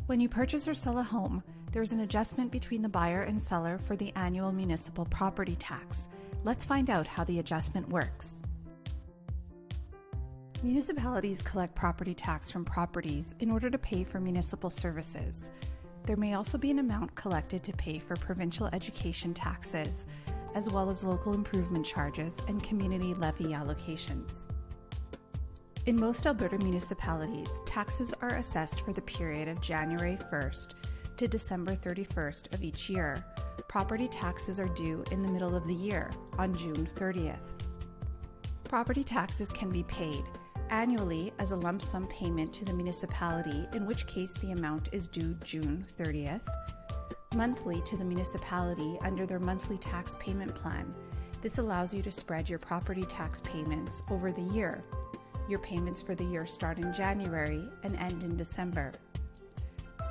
When you purchase or sell a home, there is an adjustment between the buyer and seller for the annual municipal property tax. Let's find out how the adjustment works. Municipalities collect property tax from properties in order to pay for municipal services. There may also be an amount collected to pay for provincial education taxes, as well as local improvement charges and community levy allocations. In most Alberta municipalities, taxes are assessed for the period of January 1st to December 31st of each year. Property taxes are due in the middle of the year, on June 30th. Property taxes can be paid annually as a lump sum payment to the municipality, in which case the amount is due June 30th, monthly to the municipality under their monthly tax payment plan. This allows you to spread your property tax payments over the year. Your payments for the year start in January and end in December.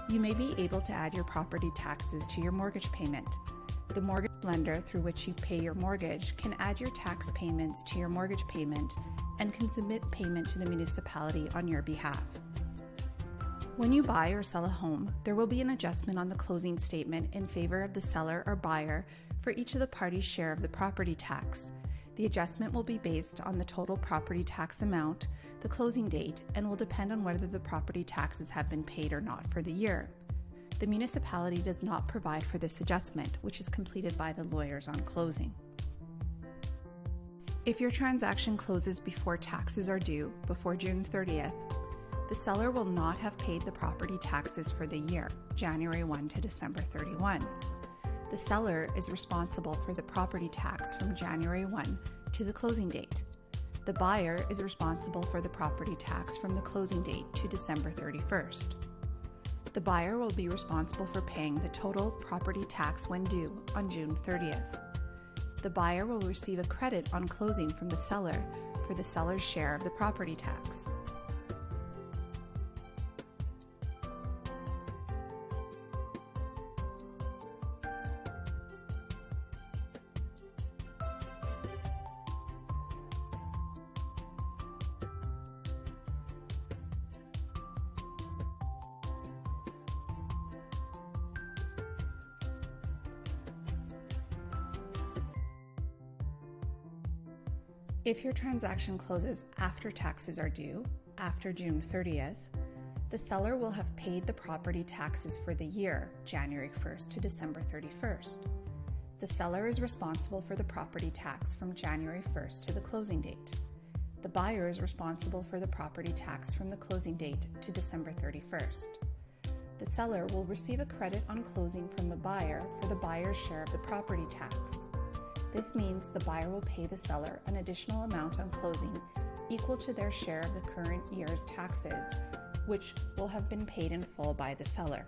You may be able to add your property taxes to your mortgage payment. The mortgage lender through which you pay your mortgage can add your tax payments to your mortgage payment and can submit payment to the municipality on your behalf. When you buy or sell a home, there will be an adjustment on the closing statement in favor of the seller or buyer for each of the parties' share of the property tax. The adjustment will be based on the total property tax amount, the closing date, and will depend on whether the property taxes have been paid or not for the year. The municipality does not provide for this adjustment, which is completed by the lawyers on closing. If your transaction closes before taxes are due, before June 30th, the seller will not have paid the property taxes for the year, January 1 to December 31. The seller is responsible for the property tax from January 1 to the closing date. The buyer is responsible for the property tax from the closing date to December 31st. The buyer will be responsible for paying the total property tax when due on June 30th. The buyer will receive a credit on closing from the seller for the seller's share of the property tax. If your transaction closes after taxes are due, after June 30th, the seller will have paid the property taxes for the year, January 1st to December 31st. The seller is responsible for the property tax from January 1st to the closing date. The buyer is responsible for the property tax from the closing date to December 31st. The seller will receive a credit on closing from the buyer for the buyer's share of the property tax. This means the buyer will pay the seller an additional amount on closing equal to their share of the current year's taxes, which will have been paid in full by the seller.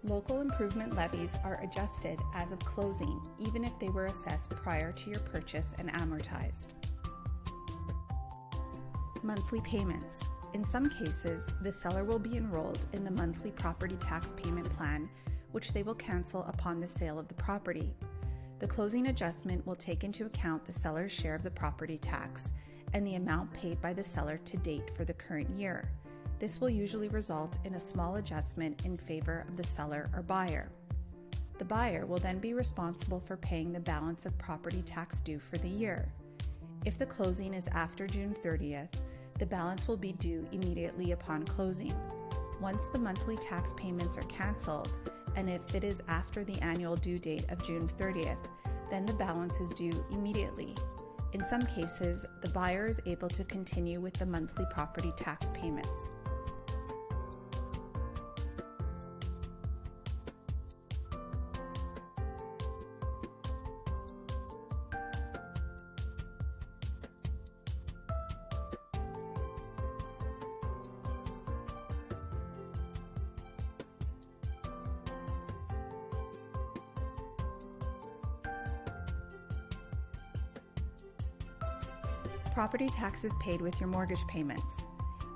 Local improvement levies are adjusted as of closing, even if they were assessed prior to your purchase and amortized. Monthly payments. In some cases, the seller will be enrolled in the monthly property tax payment plan, which they will cancel upon the sale of the property. The closing adjustment will take into account the seller's share of the property tax and the amount paid by the seller to date for the current year. This will usually result in a small adjustment in favor of the seller or buyer. The buyer will then be responsible for paying the balance of property tax due for the year. If the closing is after June 30th, the balance will be due immediately upon closing. Once the monthly tax payments are canceled, and if it is after the annual due date of June 30th, then the balance is due immediately. In some cases, the buyer is able to continue with the monthly property tax payments. Property tax is paid with your mortgage payments.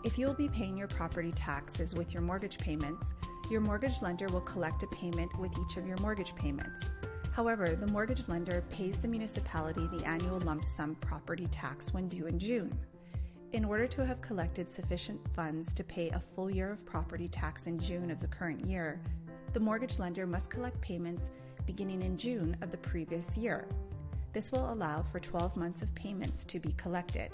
If you will be paying your property taxes with your mortgage payments, your mortgage lender will collect a payment with each of your mortgage payments. However, the mortgage lender pays the municipality the annual lump sum property tax when due in June. In order to have collected sufficient funds to pay a full year of property tax in June of the current year, the mortgage lender must collect payments beginning in June of the previous year. This will allow for 12 months of payments to be collected.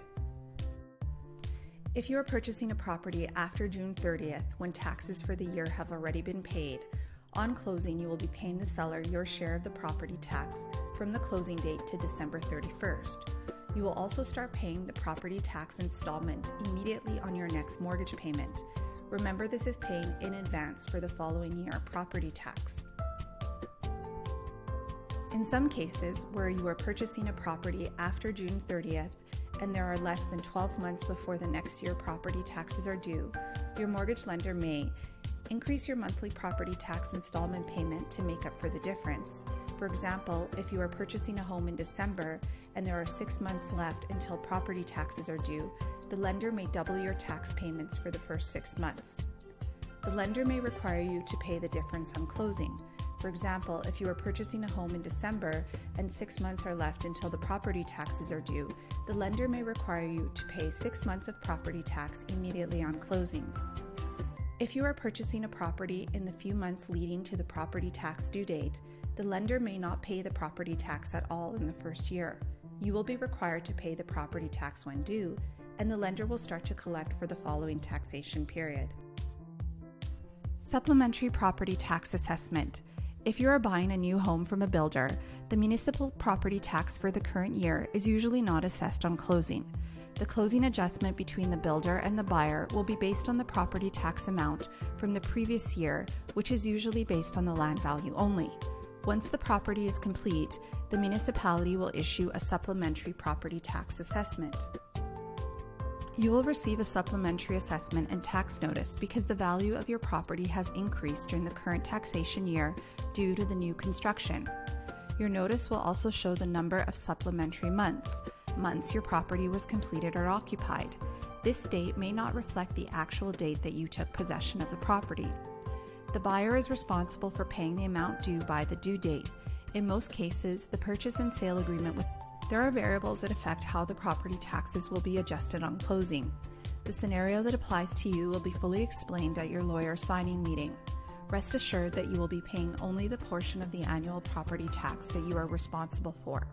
If you are purchasing a property after June 30th, when taxes for the year have already been paid, on closing you will be paying the seller your share of the property tax from the closing date to December 31st. You will also start paying the property tax installment immediately on your next mortgage payment. Remember, this is paying in advance for the following year property tax. In some cases, where you are purchasing a property after June 30th and there are less than 12 months before the next year property taxes are due, your mortgage lender may increase your monthly property tax installment payment to make up for the difference. For example, if you are purchasing a home in December and there are 6 months left until property taxes are due, the lender may double your tax payments for the first 6 months. The lender may require you to pay the difference on closing. For example, if you are purchasing a home in December and 6 months are left until the property taxes are due, the lender may require you to pay 6 months of property tax immediately on closing. If you are purchasing a property in the few months leading to the property tax due date, the lender may not pay the property tax at all in the first year. You will be required to pay the property tax when due, and the lender will start to collect for the following taxation period. Supplementary property tax assessment. If you are buying a new home from a builder, the municipal property tax for the current year is usually not assessed on closing. The closing adjustment between the builder and the buyer will be based on the property tax amount from the previous year, which is usually based on the land value only. Once the property is complete, the municipality will issue a supplementary property tax assessment. You will receive a supplementary assessment and tax notice because the value of your property has increased during the current taxation year due to the new construction. Your notice will also show the number of supplementary months your property was completed or occupied. This date may not reflect the actual date that you took possession of the property. The buyer is responsible for paying the amount due by the due date. In most cases, the purchase and sale agreement there are variables that affect how the property taxes will be adjusted on closing. The scenario that applies to you will be fully explained at your lawyer signing meeting. Rest assured that you will be paying only the portion of the annual property tax that you are responsible for.